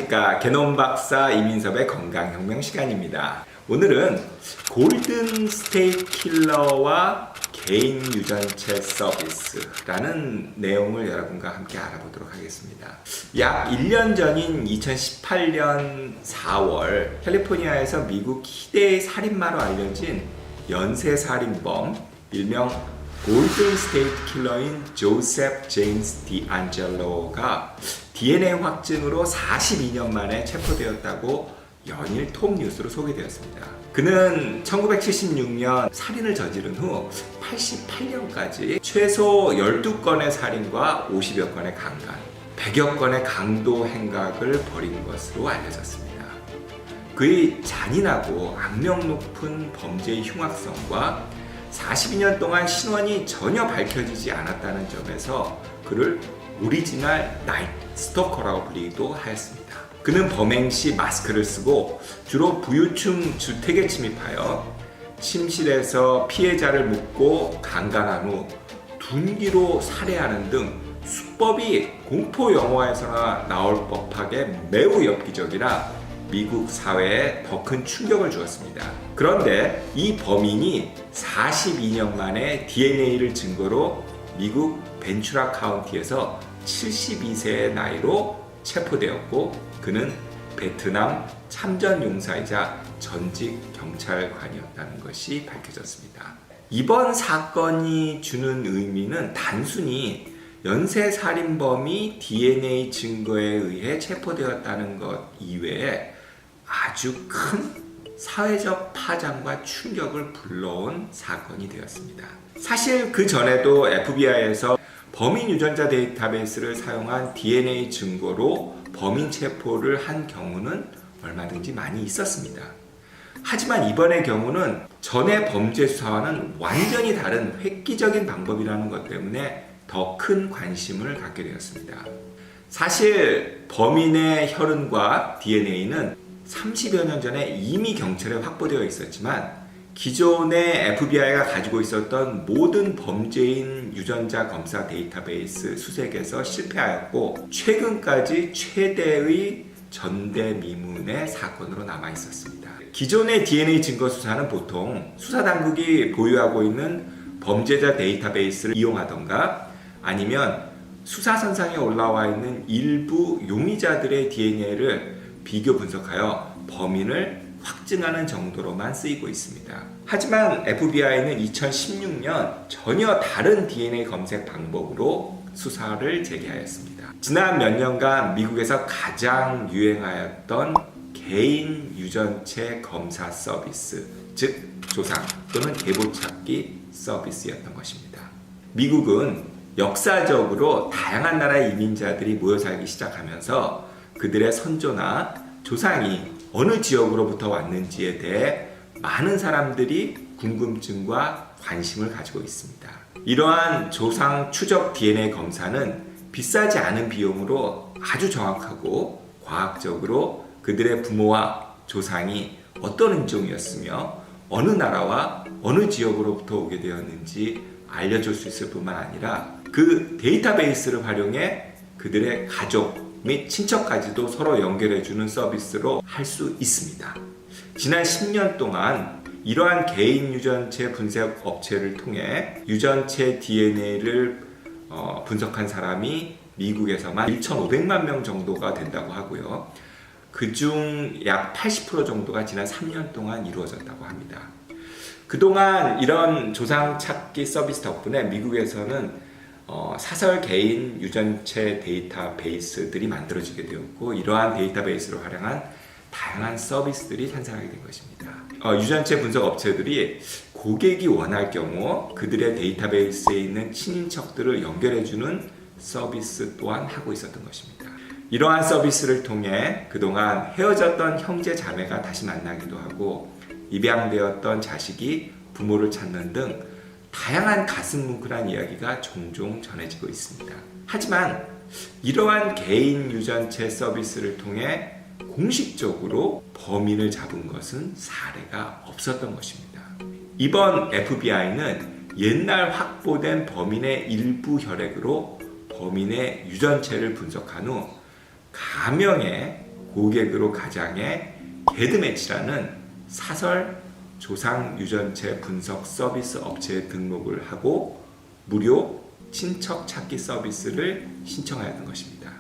안녕하십니까. 개놈 박사 이민섭의 건강혁명 시간입니다. 오늘은 골든 스테이트 킬러와 개인 유전체 서비스라는 내용을 여러분과 함께 알아보도록 하겠습니다. 약 1년 전인 2018년 4월 캘리포니아에서 미국 희대의 살인마로 알려진 연쇄살인범 일명 골든 스테이트 킬러인 조셉 제임스 디안젤로가 DNA 확진으로 42년 만에 체포되었다고 연일 톱뉴스로 소개되었습니다. 그는 1976년 살인을 저지른 후 88년까지 최소 12건의 살인과 50여 건의 강간, 100여 건의 강도 행각을 벌인 것으로 알려졌습니다. 그의 잔인하고 악명 높은 범죄의 흉악성과 42년 동안 신원이 전혀 밝혀지지 않았다는 점에서 그를 오리지널 나이트 스토커라고 불리기도 하였습니다. 그는 범행 시 마스크를 쓰고 주로 부유층 주택에 침입하여 침실에서 피해자를 묶고 강간한 후 둔기로 살해하는 등 수법이 공포 영화에서나 나올 법하게 매우 엽기적이라 미국 사회에 더 큰 충격을 주었습니다. 그런데 이 범인이 42년 만에 DNA를 증거로 미국 벤츄라 카운티에서 72세의 나이로 체포되었고 그는 베트남 참전 용사이자 전직 경찰관이었다는 것이 밝혀졌습니다. 이번 사건이 주는 의미는 단순히 연쇄살인범이 DNA 증거에 의해 체포되었다는 것 이외에 아주 큰 사회적 파장과 충격을 불러온 사건이 되었습니다. 사실 그 전에도 FBI에서 범인 유전자 데이터베이스를 사용한 DNA 증거로 범인 체포를 한 경우는 얼마든지 많이 있었습니다. 하지만 이번의 경우는 전의 범죄 수사와는 완전히 다른 획기적인 방법이라는 것 때문에 더 큰 관심을 갖게 되었습니다. 사실 범인의 혈흔과 DNA는 30여 년 전에 이미 경찰에 확보되어 있었지만 기존의 FBI가 가지고 있었던 모든 범죄인 유전자 검사 데이터베이스 수색에서 실패하였고 최근까지 최대의 전대미문의 사건으로 남아 있었습니다. 기존의 DNA 증거 수사는 보통 수사당국이 보유하고 있는 범죄자 데이터베이스를 이용하던가 아니면 수사선상에 올라와 있는 일부 용의자들의 DNA를 비교 분석하여 범인을 확증하는 정도로만 쓰이고 있습니다. 하지만 FBI는 2016년 전혀 다른 DNA 검색 방법으로 수사를 재개하였습니다. 지난 몇 년간 미국에서 가장 유행하였던 개인 유전체 검사 서비스, 즉 조상 또는 계보찾기 서비스였던 것입니다. 미국은 역사적으로 다양한 나라의 이민자들이 모여 살기 시작하면서 그들의 선조나 조상이 어느 지역으로부터 왔는지에 대해 많은 사람들이 궁금증과 관심을 가지고 있습니다. 이러한 조상 추적 DNA 검사는 비싸지 않은 비용으로 아주 정확하고 과학적으로 그들의 부모와 조상이 어떤 인종이었으며 어느 나라와 어느 지역으로부터 오게 되었는지 알려줄 수 있을 뿐만 아니라 그 데이터베이스를 활용해 그들의 가족 및 친척까지도 서로 연결해주는 서비스로 할 수 있습니다. 지난 10년 동안 이러한 개인 유전체 분석 업체를 통해 유전체 DNA를 분석한 사람이 미국에서만 1,500만 명 정도가 된다고 하고요. 그중 약 80% 정도가 지난 3년 동안 이루어졌다고 합니다. 그동안 이런 조상 찾기 서비스 덕분에 미국에서는 사설 개인 유전체 데이터베이스들이 만들어지게 되었고 이러한 데이터베이스를 활용한 다양한 서비스들이 탄생하게 된 것입니다. 유전체 분석 업체들이 고객이 원할 경우 그들의 데이터베이스에 있는 친인척들을 연결해주는 서비스 또한 하고 있었던 것입니다. 이러한 서비스를 통해 그동안 헤어졌던 형제 자매가 다시 만나기도 하고 입양되었던 자식이 부모를 찾는 등 다양한 가슴 뭉클한 이야기가 종종 전해지고 있습니다. 하지만 이러한 개인 유전체 서비스를 통해 공식적으로 범인을 잡은 것은 사례가 없었던 것입니다. 이번 FBI는 옛날 확보된 범인의 일부 혈액으로 범인의 유전체를 분석한 후 가명에 고객으로 가장의 게드매치라는 사설 조상 유전체 분석 서비스 업체에 등록을 하고 무료 친척 찾기 서비스를 신청하였던 것입니다.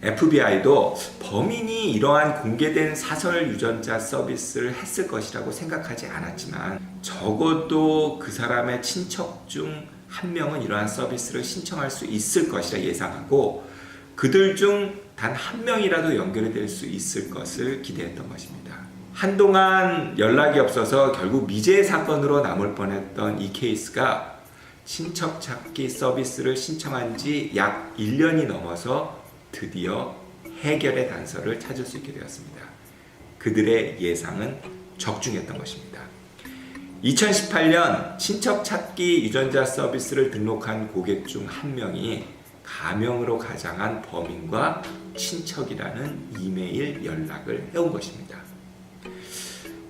FBI도 범인이 이러한 공개된 사설 유전자 서비스를 했을 것이라고 생각하지 않았지만 적어도 그 사람의 친척 중 한 명은 이러한 서비스를 신청할 수 있을 것이라 예상하고 그들 중 단 한 명이라도 연결이 될 수 있을 것을 기대했던 것입니다. 한동안 연락이 없어서 결국 미제 사건으로 남을 뻔했던 이 케이스가 친척 찾기 서비스를 신청한 지 약 1년이 넘어서 드디어 해결의 단서를 찾을 수 있게 되었습니다. 그들의 예상은 적중했던 것입니다. 2018년 친척 찾기 유전자 서비스를 등록한 고객 중 한 명이 가명으로 가장한 범인과 친척이라는 이메일 연락을 해온 것입니다.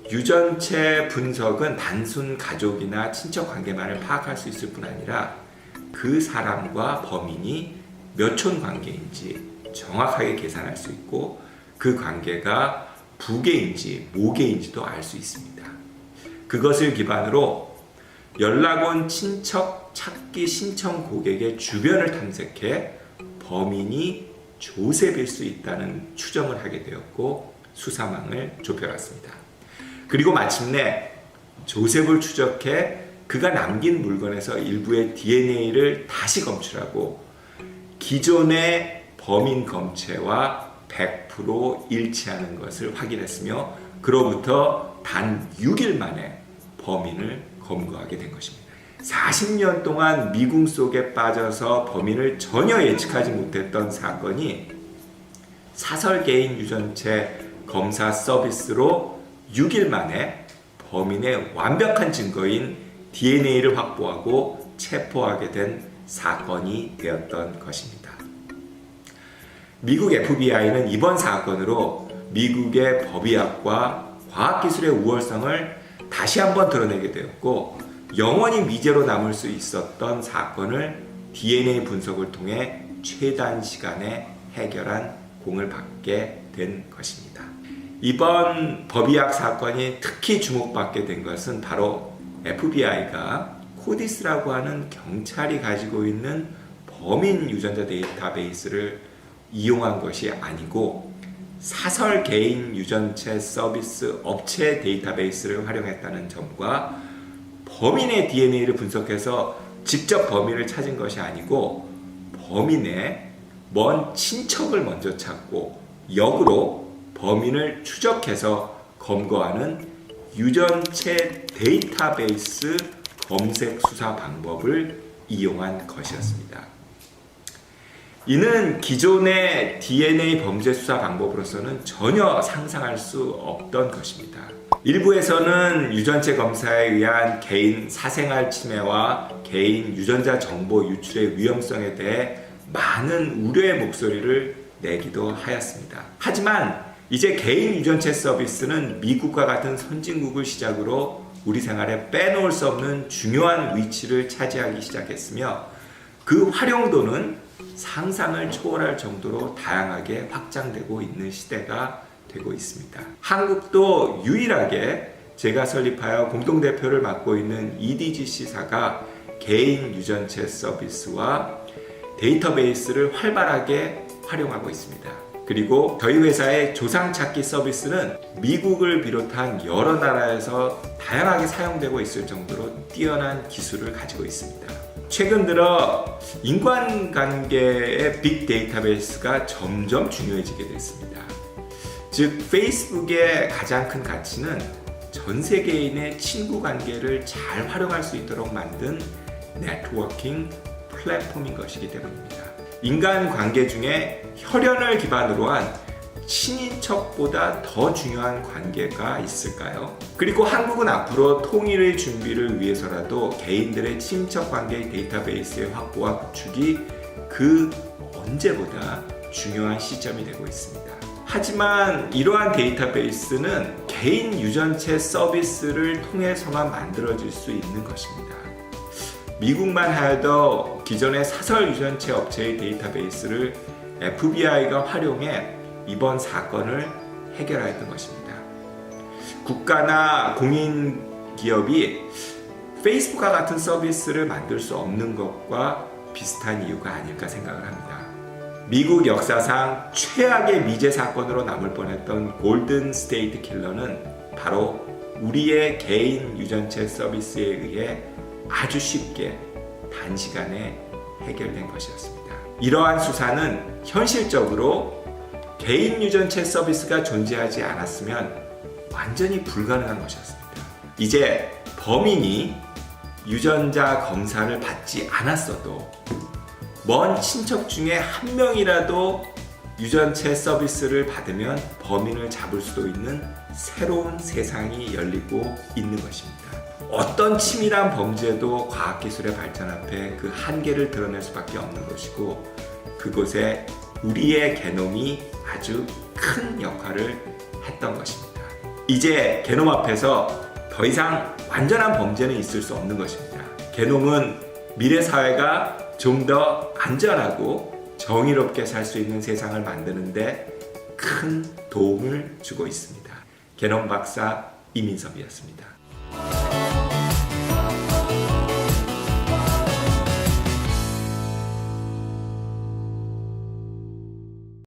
유전체 분석은 단순 가족이나 친척 관계만을 파악할 수 있을 뿐 아니라 그 사람과 범인이 몇 촌 관계인지 정확하게 계산할 수 있고 그 관계가 부계인지 모계인지도 알 수 있습니다. 그것을 기반으로 연락 온 친척 찾기 신청 고객의 주변을 탐색해 범인이 조셉일 수 있다는 추정을 하게 되었고 수사망을 좁혀갔습니다. 그리고 마침내 조셉을 추적해 그가 남긴 물건에서 일부의 DNA를 다시 검출하고 기존의 범인 검체와 100% 일치하는 것을 확인했으며 그로부터 단 6일 만에 범인을 검거하게 된 것입니다. 40년 동안 미궁 속에 빠져서 범인을 전혀 예측하지 못했던 사건이 사설 개인 유전체 검사 서비스로 6일 만에 범인의 완벽한 증거인 DNA를 확보하고 체포하게 된 사건이 되었던 것입니다. 미국 FBI는 이번 사건으로 미국의 법의학과 과학기술의 우월성을 다시 한번 드러내게 되었고 영원히 미제로 남을 수 있었던 사건을 DNA 분석을 통해 최단 시간에 해결한 공을 받게 된 것입니다. 이번 법의학 사건이 특히 주목받게 된 것은 바로 FBI가 코디스라고 하는 경찰이 가지고 있는 범인 유전자 데이터베이스를 이용한 것이 아니고 사설 개인 유전체 서비스 업체 데이터베이스를 활용했다는 점과 범인의 DNA를 분석해서 직접 범인을 찾은 것이 아니고 범인의 먼 친척을 먼저 찾고 역으로 범인을 추적해서 검거하는 유전체 데이터베이스 검색 수사 방법을 이용한 것이었습니다. 이는 기존의 DNA 범죄 수사 방법으로서는 전혀 상상할 수 없던 것입니다. 일부에서는 유전체 검사에 의한 개인 사생활 침해와 개인 유전자 정보 유출의 위험성에 대해 많은 우려의 목소리를 내기도 하였습니다. 하지만 이제 개인 유전체 서비스는 미국과 같은 선진국을 시작으로 우리 생활에 빼놓을 수 없는 중요한 위치를 차지하기 시작했으며 그 활용도는 상상을 초월할 정도로 다양하게 확장되고 있는 시대가 되고 있습니다. 한국도 유일하게 제가 설립하여 공동대표를 맡고 있는 EDGC사가 개인 유전체 서비스와 데이터베이스를 활발하게 활용하고 있습니다. 그리고 저희 회사의 조상찾기 서비스는 미국을 비롯한 여러 나라에서 다양하게 사용되고 있을 정도로 뛰어난 기술을 가지고 있습니다. 최근 들어 인간관계의 빅 데이터베이스가 점점 중요해지게 됐습니다. 즉 페이스북의 가장 큰 가치는 전 세계인의 친구 관계를 잘 활용할 수 있도록 만든 네트워킹 플랫폼인 것이기 때문입니다. 인간관계 중에 혈연을 기반으로 한 친인척보다 더 중요한 관계가 있을까요? 그리고 한국은 앞으로 통일의 준비를 위해서라도 개인들의 친인척 관계 데이터베이스의 확보와 구축이 그 언제보다 중요한 시점이 되고 있습니다. 하지만 이러한 데이터베이스는 개인 유전체 서비스를 통해서만 만들어질 수 있는 것입니다. 미국만 하여도 기존의 사설 유전체 업체의 데이터베이스를 FBI가 활용해 이번 사건을 해결하였던 것입니다. 국가나 공인 기업이 페이스북과 같은 서비스를 만들 수 없는 것과 비슷한 이유가 아닐까 생각을 합니다. 미국 역사상 최악의 미제 사건으로 남을 뻔했던 골든 스테이트 킬러는 바로 우리의 개인 유전체 서비스에 의해 아주 쉽게 단시간에 해결된 것이었습니다. 이러한 수사는 현실적으로 개인 유전체 서비스가 존재하지 않았으면 완전히 불가능한 것이었습니다. 이제 범인이 유전자 검사를 받지 않았어도 먼 친척 중에 한 명이라도 유전체 서비스를 받으면 범인을 잡을 수도 있는 새로운 세상이 열리고 있는 것입니다. 어떤 치밀한 범죄도 과학기술의 발전 앞에 그 한계를 드러낼 수밖에 없는 것이고, 그곳에 우리의 게놈이 아주 큰 역할을 했던 것입니다. 이제 게놈 앞에서 더 이상 완전한 범죄는 있을 수 없는 것입니다. 게놈은 미래 사회가 좀 더 안전하고 정의롭게 살 수 있는 세상을 만드는데 큰 도움을 주고 있습니다. 게놈 박사 이민섭이었습니다.